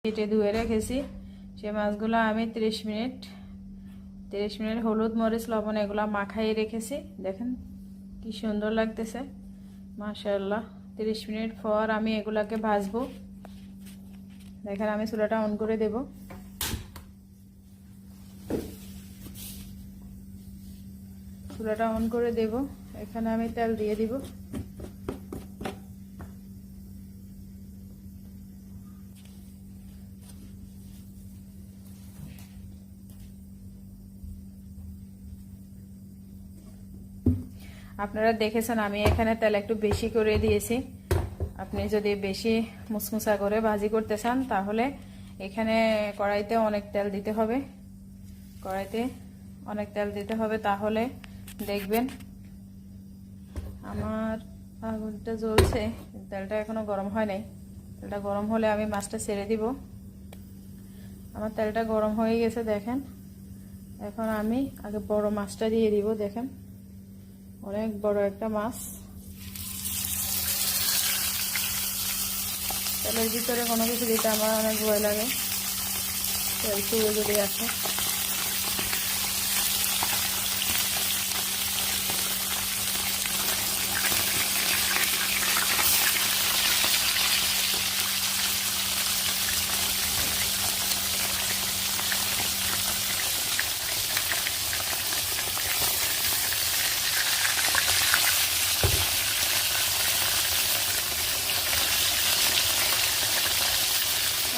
কেটে ধুয়ে রেখেছি। সে মাছগুলো আমি 30 মিনিট হলুদ মরিচ লবণ এগুলো মাখাই রেখেছি। দেখেন কি সুন্দর লাগতেছে, মাশাআল্লাহ। 30 মিনিট পর আমি এগুলাকে ভাজবো। দেখেন আমি চুলাটা অন করে দেব। চুলাটা অন করে দেব। এখানে আমি তেল দিয়ে দিব। আপনারা দেখেছেন আমি এখানে তেল একটু বেশি করে দিয়েছি। আপনি যদি বেশি মুসমুসা করে ভাজি করতে চান তাহলে এখানে কড়াইতে অনেক তেল দিতে হবে। কড়াইতে অনেক তেল দিতে হবে, তাহলে দেখবেন। আমার আগুনটা জ্বলছে, তেলটা এখনো গরম হয় নাই। তেলটা গরম হলে আমি মাছটা ছেড়ে দিব। আমার তেলটা গরম হয়ে গেছে দেখেন। এখন আমি আগে বড় মাছটা দিয়ে দিব। দেখেন অনেক বড় একটা মাছ। তেলের ভিতরে কোনো কিছু দিতে আমার অনেক ভয় লাগে, তেল চুড়ে যদি আসে।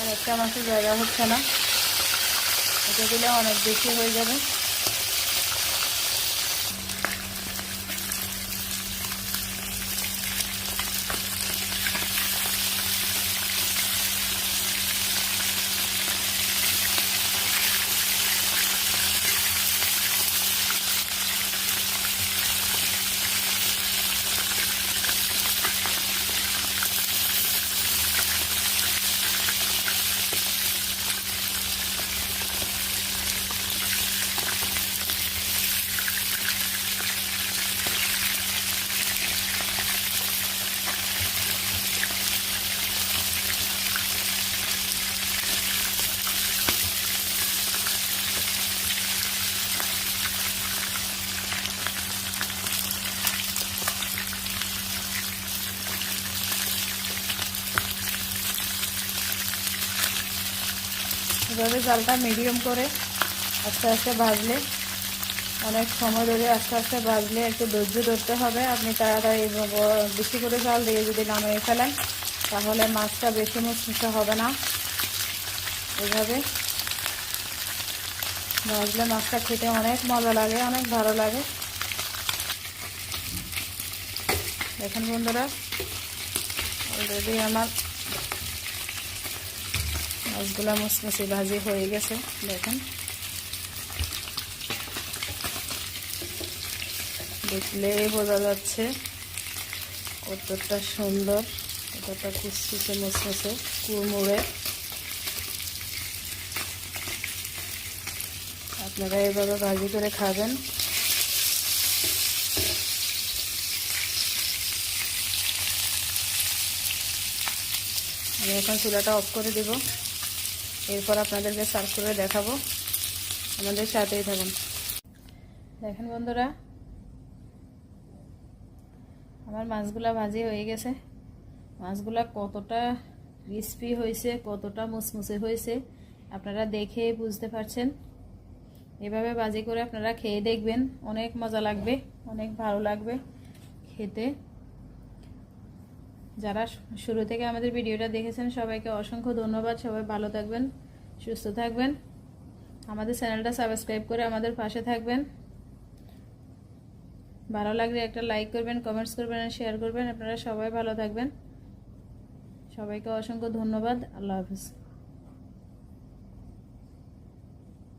আর একটা মাছের জায়গা হচ্ছে না, এটা দিলে অনেক বেশি হয়ে যাবে। এভাবে জালটা মিডিয়াম করে আস্তে আস্তে ভাজলে, অনেক সময় ধরে আস্তে আস্তে ভাজলে একটু ধৈর্য ধরতে হবে। আপনি তাড়াতাড়ি বেশি করে জাল দিয়ে যদি নামিয়ে ফেলেন তাহলে মাছটা বেশি মুচমুচে হবে না। এভাবে ভাজলে মাছটা খেতে অনেক মজা লাগে, অনেক ভালো লাগে। দেখেন বন্ধুরা, অলরেডি আমার মাছগুলা মুচমুচে ভাজি হয়ে গেছে। দেখেন দেখলেই বোঝা যাচ্ছে কতটা সুন্দর, কতটা কুচকুচে মুচমুচে কুড়মুড়ে। আপনারা এভাবে ভাজি করে খাবেন। আমি এখন চুলাটা অফ করে দেব, এরপর আপনাদেরকে সার্ভ করে দেখাবো। আমাদের সাথেই থাকুন। দেখেন বন্ধুরা, আমার মাছগুলা ভাজি হয়ে গেছে। মাছগুলা কতটা ক্রিস্পি হয়েছে, কতটা মুচমুচে হয়েছে আপনারা দেখে বুঝতে পারছেন। এভাবে ভাজি করে আপনারা খেয়ে দেখবেন, অনেক মজা লাগবে, অনেক ভালো লাগবে খেতে। যারা শুরু থেকে আমাদের ভিডিওটা দেখেছেন সবাইকে অসংখ্য ধন্যবাদ। সবাই ভালো থাকবেন, সুস্থ থাকবেন। আমাদের চ্যানেলটা সাবস্ক্রাইব করে আমাদের পাশে থাকবেন। ভালো লাগলে একটা লাইক করবেন, কমেন্টস করবেন আর শেয়ার করবেন। আপনারা সবাই ভালো থাকবেন। সবাইকে অসংখ্য ধন্যবাদ। আল্লাহ হাফেজ।